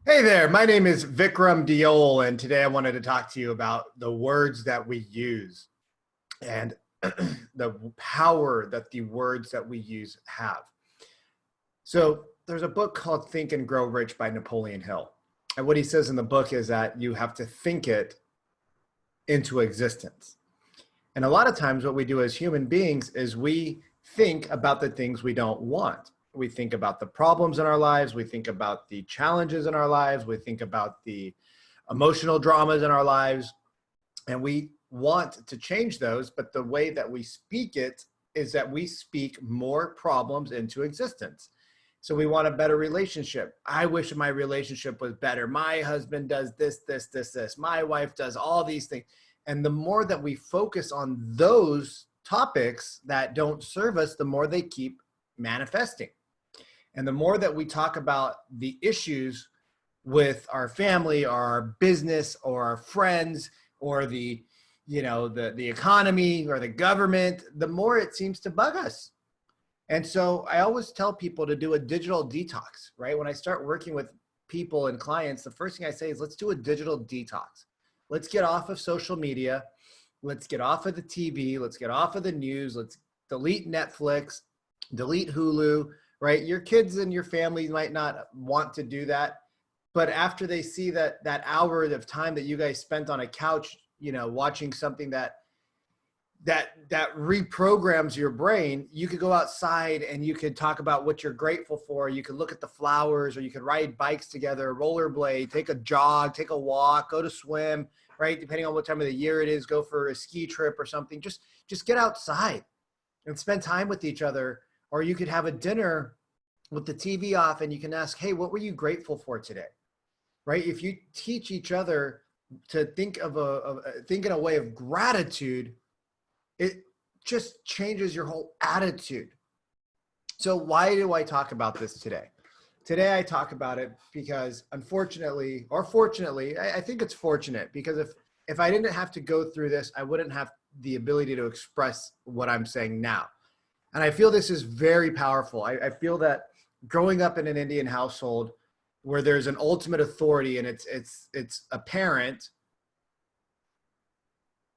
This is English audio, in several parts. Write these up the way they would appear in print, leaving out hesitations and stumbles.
Hey there, my name is Vikram Diol, and today I wanted to talk to you about the words that we use and the power that the words that we use have. So, there's a book called Think and Grow Rich by Napoleon Hill. And what he says in the book is that you have to think it into existence. And a lot of times, what we do as human beings is we think about the things we don't want. We think about the problems in our lives. We think about the challenges in our lives. We think about the emotional dramas in our lives. And we want to change those. But the way that we speak it is that we speak more problems into existence. So we want a better relationship. I wish my relationship was better. My husband does this, this, this, this. My wife does all these things. And the more that we focus on those topics that don't serve us, the more they keep manifesting. And the more that we talk about the issues with our family or our business or our friends or the economy or the government, the more it seems to bug us. And so I always tell people to do a digital detox, right? When I start working with people and clients, the first thing I say is let's do a digital detox. Let's get off of social media. Let's get off of the TV. Let's get off of the news. Let's delete Netflix, delete Hulu, right? Your kids and your family might not want to do that. But after they see that hour of time that you guys spent on a couch, watching something that reprograms your brain, you could go outside and you could talk about what you're grateful for. You could look at the flowers, or you could ride bikes together, rollerblade, take a jog, take a walk, go to swim, right? Depending on what time of the year it is, go for a ski trip or something. Just get outside and spend time with each other. Or you could have a dinner with the TV off and you can ask, hey, what were you grateful for today? Right? If you teach each other to think in a way of gratitude, it just changes your whole attitude. So why do I talk about this today? Today I talk about it because unfortunately, or fortunately, I think it's fortunate, because if I didn't have to go through this, I wouldn't have the ability to express what I'm saying now. And I feel this is very powerful. I feel that growing up in an Indian household where there's an ultimate authority and it's a parent,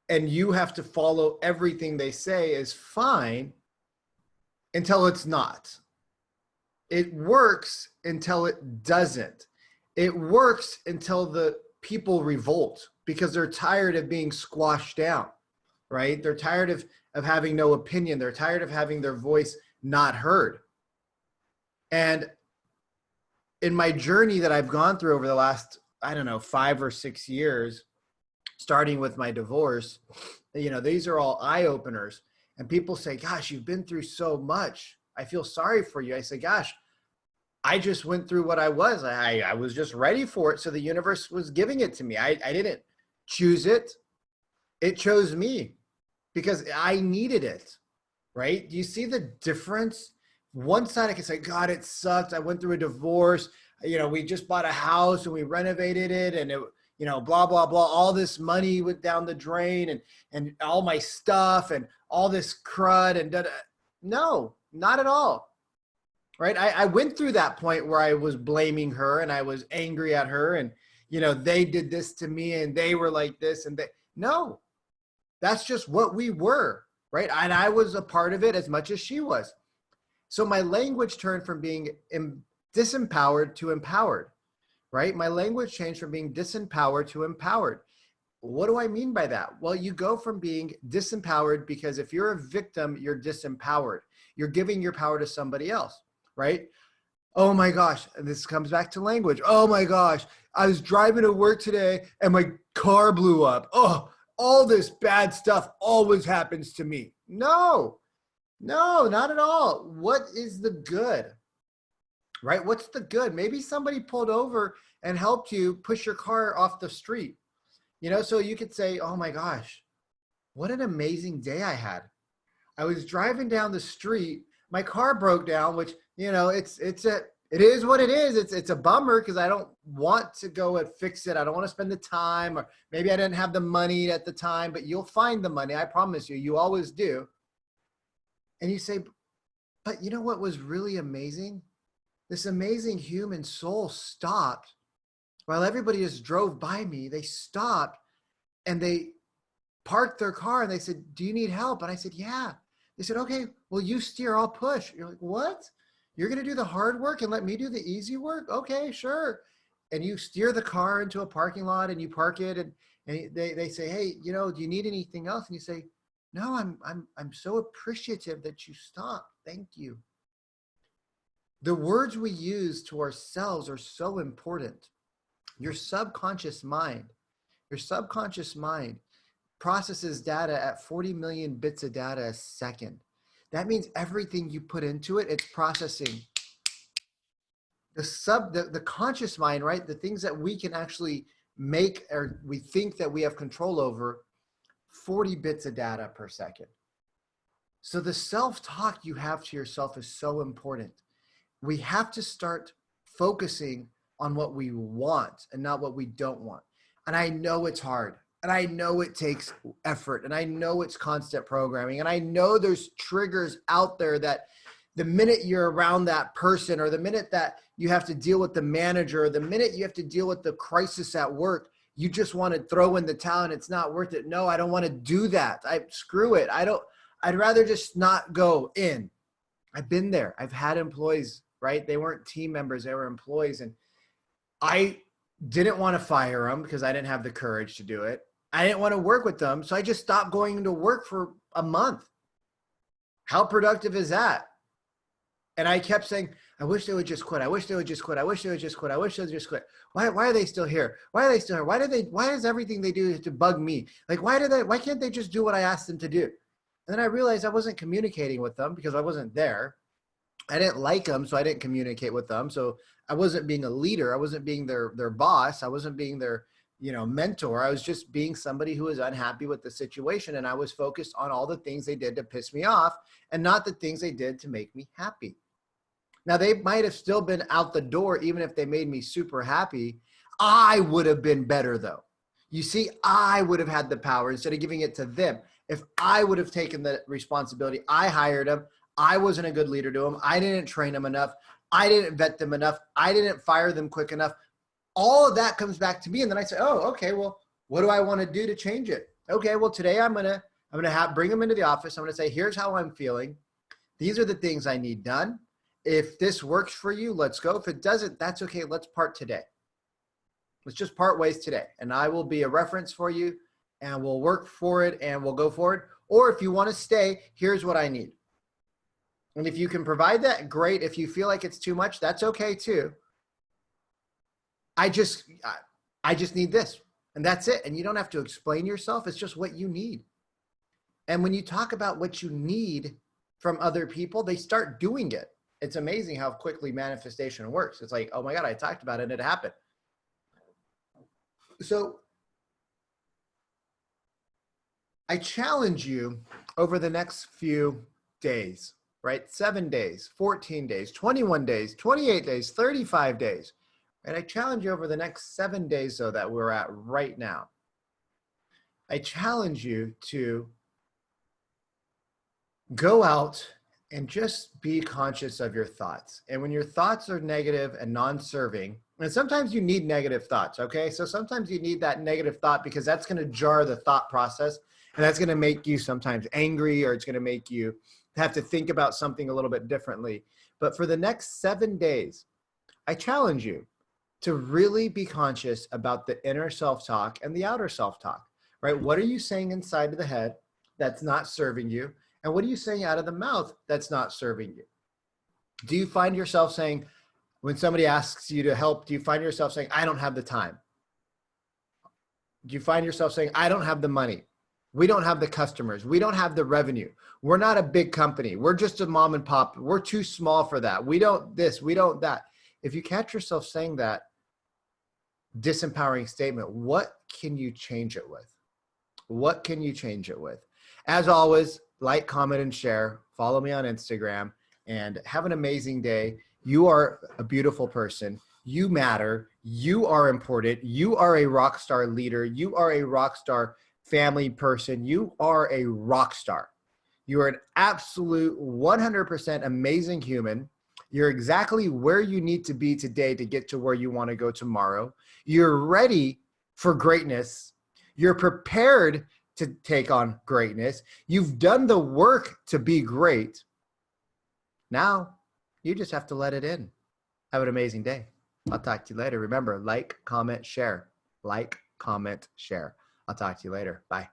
and you have to follow everything they say, is fine until it's not. It works until it doesn't. It works until the people revolt because they're tired of being squashed down, right? They're tired of having no opinion. They're tired of having their voice not heard. And in my journey that I've gone through over the last, 5 or 6 years, starting with my divorce, these are all eye openers. And people say, gosh, you've been through so much. I feel sorry for you. I say, gosh, I just went through what I was. I was just ready for it. So the universe was giving it to me. I didn't choose it. It chose me because I needed it. Right? Do you see the difference? One side I can say, God, it sucked. I went through a divorce. We just bought a house and we renovated it, and it, blah, blah, blah. All this money went down the drain, and all my stuff and all this crud and da-da. No, not at all. Right? I went through that point where I was blaming her and I was angry at her, and, they did this to me and they were like this and they, no, that's just what we were. Right? And I was a part of it as much as she was. So my language turned from being disempowered to empowered, right? My language changed from being disempowered to empowered. What do I mean by that? Well, you go from being disempowered because if you're a victim, you're disempowered. You're giving your power to somebody else, right? Oh my gosh, and this comes back to language. Oh my gosh, I was driving to work today and my car blew up. Oh, all this bad stuff always happens to me. No, not at all. What is the good? Right? What's the good? Maybe somebody pulled over and helped you push your car off the street. So you could say, oh my gosh, what an amazing day I had. I was driving down the street, my car broke down, which, it is what it is. It's a bummer because I don't want to go and fix it. I don't want to spend the time, or maybe I didn't have the money at the time, but you'll find the money. I promise you, you always do. And you say, but you know what was really amazing? This amazing human soul stopped while everybody just drove by me, they stopped and they parked their car and they said, do you need help? And I said, yeah. They said, okay, well, you steer, I'll push. You're like, what? You're going to do the hard work and let me do the easy work? Okay, sure. And you steer the car into a parking lot and you park it, and they say, hey, you know, do you need anything else? And you say, no, I'm so appreciative that you stopped. Thank you. The words we use to ourselves are so important. Your subconscious mind processes data at 40 million bits of data a second. That means everything you put into it, it's processing. The conscious mind, right? The things that we can actually make, or we think that we have control over, 40 bits of data per second. So the self-talk you have to yourself is so important. We have to start focusing on what we want and not what we don't want. And I know it's hard, and I know it takes effort, and I know it's constant programming, and I know there's triggers out there that the minute you're around that person, or the minute that you have to deal with the manager, or the minute you have to deal with the crisis at work, you just want to throw in the towel and it's not worth it. No, I don't want to do that. Screw it. I'd rather just not go in. I've been there. I've had employees, right? They weren't team members, they were employees. And I didn't want to fire them because I didn't have the courage to do it. I didn't want to work with them. So I just stopped going into work for a month. How productive is that? And I kept saying, I wish they would just quit. I wish they would just quit. I wish they would just quit. I wish they would just quit. Why are they still here? Why are they still here? Why is everything they do to bug me? Like, why can't they just do what I asked them to do? And then I realized I wasn't communicating with them because I wasn't there. I didn't like them, so I didn't communicate with them. So I wasn't being a leader. I wasn't being their boss. I wasn't being their, mentor. I was just being somebody who was unhappy with the situation. And I was focused on all the things they did to piss me off and not the things they did to make me happy. Now, they might have still been out the door, even if they made me super happy. I would have been better, though. You see, I would have had the power instead of giving it to them. If I would have taken the responsibility, I hired them. I wasn't a good leader to them. I didn't train them enough. I didn't vet them enough. I didn't fire them quick enough. All of that comes back to me. And then I say, oh, okay, well, what do I want to do to change it? Okay, well, today I'm going to bring them into the office. I'm going to say, here's how I'm feeling. These are the things I need done. If this works for you, let's go. If it doesn't, that's okay. Let's part today. Let's just part ways today. And I will be a reference for you, and we'll work for it, and we'll go forward. Or if you want to stay, here's what I need. And if you can provide that, great. If you feel like it's too much, that's okay too. I just need this, and that's it. And you don't have to explain yourself. It's just what you need. And when you talk about what you need from other people, they start doing it. It's amazing how quickly manifestation works. It's like, oh my God, I talked about it and it happened. So I challenge you over the next few days, right? 7 days, 14 days, 21 days, 28 days, 35 days. And I challenge you over the next 7 days, though, that we're at right now. I challenge you to go out and just be conscious of your thoughts. And when your thoughts are negative and non-serving, and sometimes you need negative thoughts, okay? So sometimes you need that negative thought because that's going to jar the thought process, and that's going to make you sometimes angry, or it's going to make you have to think about something a little bit differently. But for the next 7 days, I challenge you to really be conscious about the inner self-talk and the outer self-talk, right? What are you saying inside of the head that's not serving you? And what are you saying out of the mouth that's not serving you? Do you find yourself saying, when somebody asks you to help, do you find yourself saying, I don't have the time? Do you find yourself saying, I don't have the money? We don't have the customers. We don't have the revenue. We're not a big company. We're just a mom and pop. We're too small for that. We don't this, we don't that. If you catch yourself saying that disempowering statement, what can you change it with? What can you change it with? As always, like, comment, and share. Follow me on Instagram, and have an amazing day. You are a beautiful person. You matter. You are important. You are a rock star leader. You are a rock star family person. You are a rock star. You are an absolute 100% amazing human. You're exactly where you need to be today to get to where you want to go tomorrow. You're ready for greatness. You're prepared to take on greatness. You've done the work to be great. Now, you just have to let it in. Have an amazing day. I'll talk to you later. Remember, like, comment, share. Like, comment, share. I'll talk to you later. Bye.